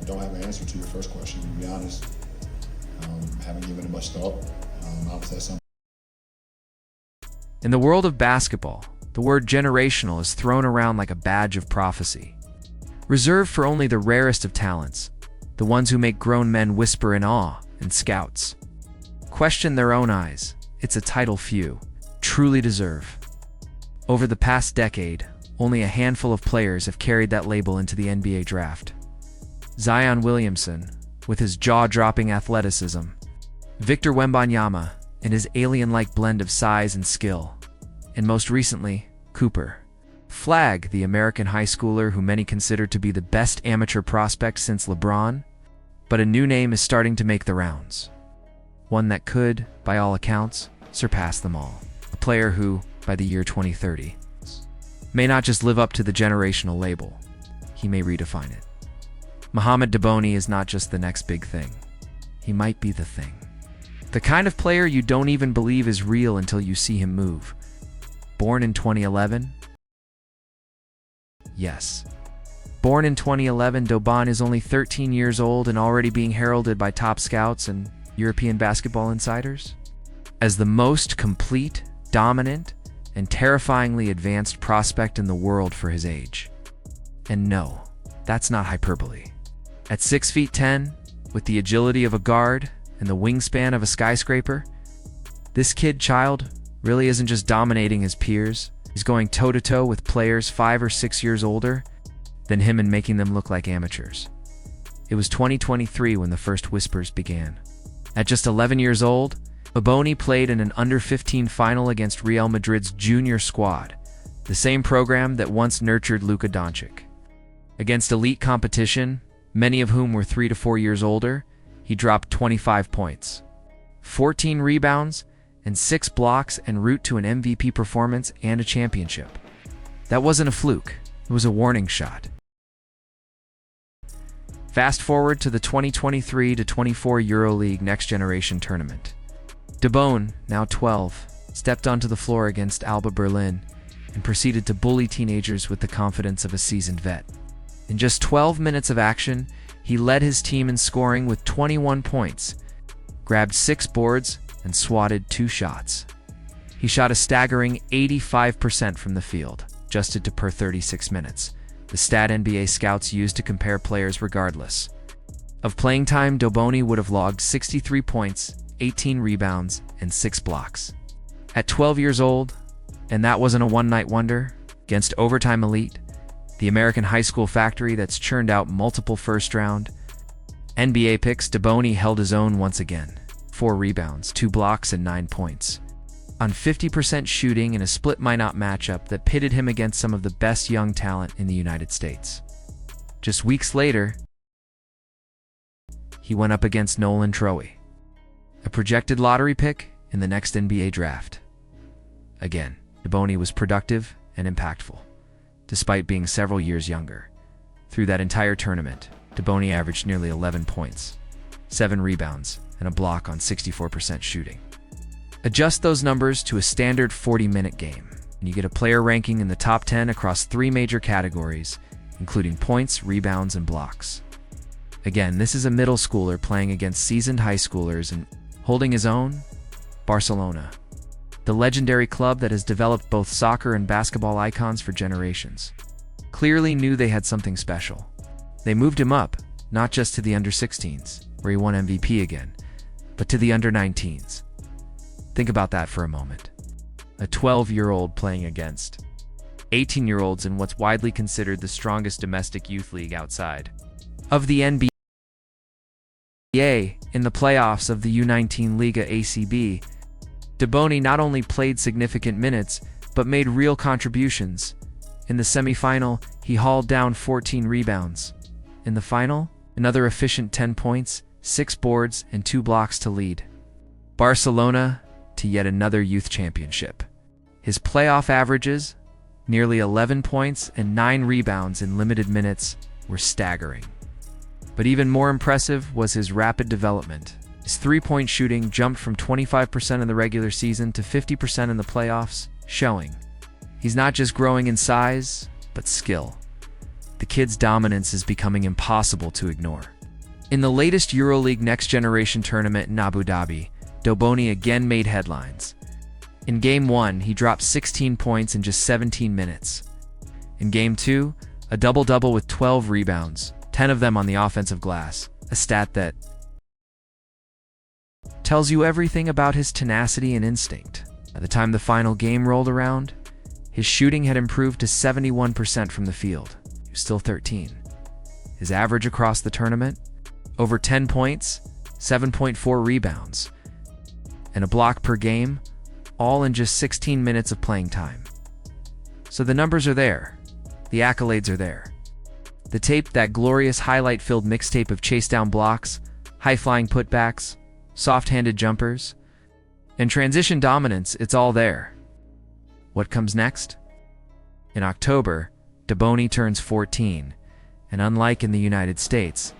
don't have an answer to your first question, to be honest. Haven't given it much thought. Obviously, that's something. In the world of basketball, the word generational is thrown around like a badge of prophecy. Reserved for only the rarest of talents, the ones who make grown men whisper in awe and scouts question their own eyes. It's a title few truly deserve. Over the past decade, only a handful of players have carried that label into the NBA draft. Zion Williamson, with his jaw-dropping athleticism, Victor Wembanyama, and his alien-like blend of size and skill, and most recently, Cooper Flagg, the American high schooler who many consider to be the best amateur prospect since LeBron. But a new name is starting to make the rounds. One that could, by all accounts, surpass them all. A player who, by the year 2030, may not just live up to the generational label, he may redefine it. Mohamed Deboni is not just the next big thing. He might be the thing. The kind of player you don't even believe is real until you see him move. Born in 2011? Yes. Born in 2011, Debon is only 13 years old and already being heralded by top scouts and European basketball insiders as the most complete, dominant, and terrifyingly advanced prospect in the world for his age. And no, that's not hyperbole. At 6 feet 10, with the agility of a guard and the wingspan of a skyscraper, this kid-child really isn't just dominating his peers. He's going toe-to-toe with players 5 or 6 years older than him and making them look like amateurs. It was 2023 when the first whispers began. At just 11 years old, Deboni played in an under-15 final against Real Madrid's junior squad, the same program that once nurtured Luka Doncic. Against elite competition, many of whom were 3 to 4 years older, he dropped 25 points, 14 rebounds, and 6 blocks en route to an MVP performance and a championship. That wasn't a fluke, it was a warning shot. Fast forward to the 2023-24 EuroLeague Next Generation Tournament. Debon, now 12, stepped onto the floor against Alba Berlin and proceeded to bully teenagers with the confidence of a seasoned vet. In just 12 minutes of action, he led his team in scoring with 21 points, grabbed 6 boards, and swatted 2 shots. He shot a staggering 85% from the field, adjusted to per 36 minutes, the stat NBA scouts use to compare players regardless of playing time. Deboni would have logged 63 points, 18 rebounds, and 6 blocks. At 12 years old, and that wasn't a one-night wonder, against Overtime Elite, the American high school factory that's churned out multiple first-round NBA picks, Deboni held his own once again. 4 rebounds, 2 blocks, and 9 points. On 50% shooting in a split-minot matchup that pitted him against some of the best young talent in the United States. Just weeks later, he went up against Nolan Troe, a projected lottery pick in the next NBA draft. Again, Deboni was productive and impactful, despite being several years younger. Through that entire tournament, Deboni averaged nearly 11 points, 7 rebounds, and a block on 64% shooting. Adjust those numbers to a standard 40-minute game, and you get a player ranking in the top 10 across 3 major categories, including points, rebounds, and blocks. Again, this is a middle schooler playing against seasoned high schoolers and holding his own. Barcelona, the legendary club that has developed both soccer and basketball icons for generations, clearly knew they had something special. They moved him up, not just to the under-16s, where he won MVP again, but to the under-19s. Think about that for a moment. A 12-year-old playing against 18-year-olds in what's widely considered the strongest domestic youth league outside of the NBA. In the playoffs of the U19 Liga ACB, Deboni not only played significant minutes, but made real contributions. In the semifinal, he hauled down 14 rebounds. In the final, another efficient 10 points, 6 boards, and 2 blocks to lead Barcelona to yet another youth championship. His playoff averages, nearly 11 points and 9 rebounds in limited minutes, were staggering. But even more impressive was his rapid development. His three-point shooting jumped from 25% in the regular season to 50% in the playoffs, showing he's not just growing in size, but skill. The kid's dominance is becoming impossible to ignore. In the latest EuroLeague Next Generation tournament in Abu Dhabi, Dobony again made headlines. In Game 1, he dropped 16 points in just 17 minutes. In Game 2, a double-double with 12 rebounds, 10 of them on the offensive glass, a stat that tells you everything about his tenacity and instinct. By the time the final game rolled around, his shooting had improved to 71% from the field. He was still 13. His average across the tournament? Over 10 points, 7.4 rebounds, and a block per game, all in just 16 minutes of playing time. So the numbers are there. The accolades are there. The tape, that glorious highlight-filled mixtape of chase-down blocks, high-flying putbacks, soft-handed jumpers, and transition dominance, it's all there. What comes next? In October, Dobony turns 14, and unlike in the United States,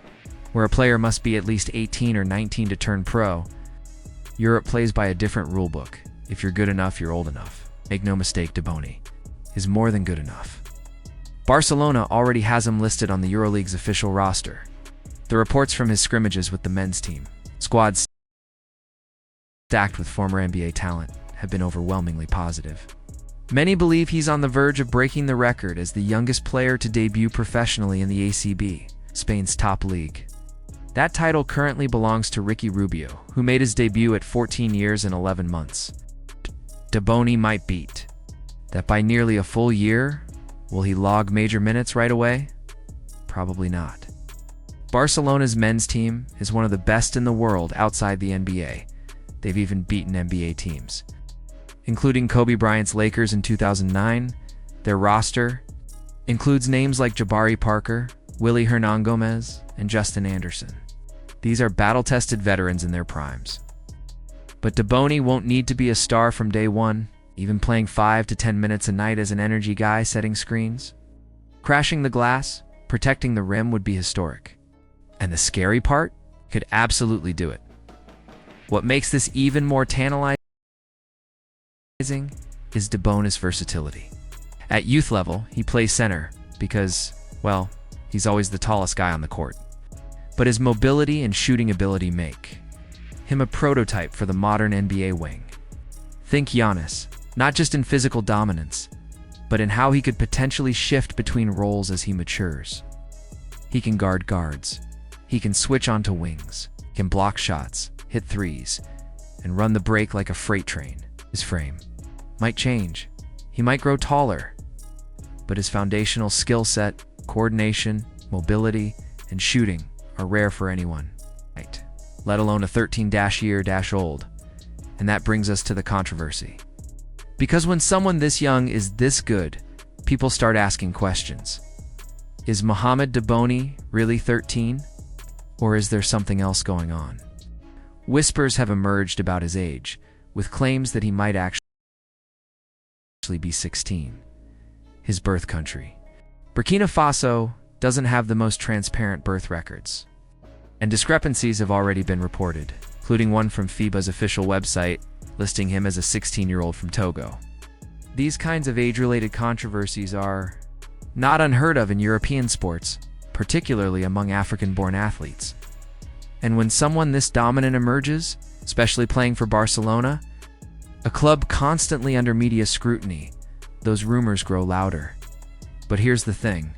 where a player must be at least 18 or 19 to turn pro, Europe plays by a different rulebook. If you're good enough, you're old enough. Make no mistake, Dobony is more than good enough. Barcelona already has him listed on the EuroLeague's official roster. The reports from his scrimmages with the men's team, squads stacked with former NBA talent, have been overwhelmingly positive. Many believe he's on the verge of breaking the record as the youngest player to debut professionally in the ACB, Spain's top league. That title currently belongs to Ricky Rubio, who made his debut at 14 years and 11 months. Dobony might beat that by nearly a full year. Will he log major minutes right away? Probably not. Barcelona's men's team is one of the best in the world outside the NBA. They've even beaten NBA teams, including Kobe Bryant's Lakers in 2009. Their roster includes names like Jabari Parker, Willie Hernangomez, and Justin Anderson. These are battle-tested veterans in their primes. But Dobony won't need to be a star from day one, even playing 5 to 10 minutes a night as an energy guy setting screens. Crashing the glass, protecting the rim would be historic. And the scary part? Could absolutely do it. What makes this even more tantalizing is Dobony's versatility. At youth level, he plays center because, well, he's always the tallest guy on the court. But his mobility and shooting ability make him a prototype for the modern NBA wing. Think Giannis, not just in physical dominance, but in how he could potentially shift between roles as he matures. He can guard guards, he can switch onto wings, can block shots, hit threes, and run the break like a freight train. His frame might change, he might grow taller, but his foundational skill set, coordination, mobility, and shooting are rare for anyone, right? Let alone a 13-year-old. And that brings us to the controversy. Because when someone this young is this good, people start asking questions. Is Mohamed Dobony really 13? Or is there something else going on? Whispers have emerged about his age, with claims that he might actually be 16. His birth country. Burkina Faso doesn't have the most transparent birth records, and discrepancies have already been reported, including one from FIBA's official website listing him as a 16-year-old from Togo. These kinds of age-related controversies are not unheard of in European sports, particularly among African-born athletes. And when someone this dominant emerges, especially playing for Barcelona, a club constantly under media scrutiny, those rumors grow louder. But here's the thing.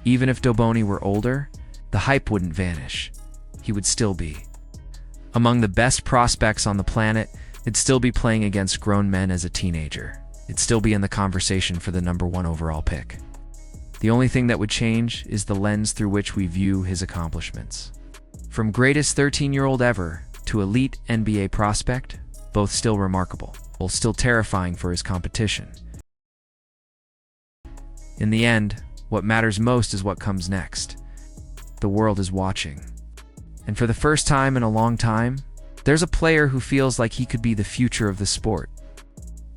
Even if Dobony were older, the hype wouldn't vanish. He would still be among the best prospects on the planet. He'd still be playing against grown men as a teenager. He'd still be in the conversation for the #1 overall pick. The only thing that would change is the lens through which we view his accomplishments. From greatest 13-year-old ever to elite NBA prospect, both still remarkable, while still terrifying for his competition. In the end, what matters most is what comes next. The world is watching. And for the first time in a long time, there's a player who feels like he could be the future of the sport.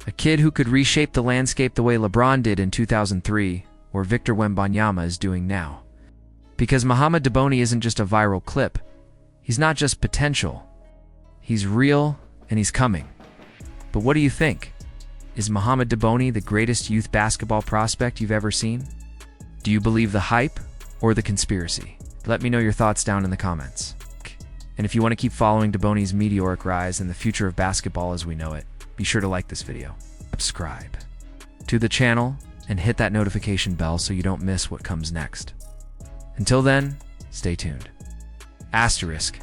A kid who could reshape the landscape the way LeBron did in 2003, or Victor Wembanyama is doing now. Because Mohamed Dobony isn't just a viral clip. He's not just potential. He's real, and he's coming. But what do you think? Is Mohamed Dobony the greatest youth basketball prospect you've ever seen? Do you believe the hype or the conspiracy? Let me know your thoughts down in the comments. And if you want to keep following Daboni's meteoric rise and the future of basketball as we know it, be sure to like this video, subscribe to the channel, and hit that notification bell so you don't miss what comes next. Until then, stay tuned. Asterisk.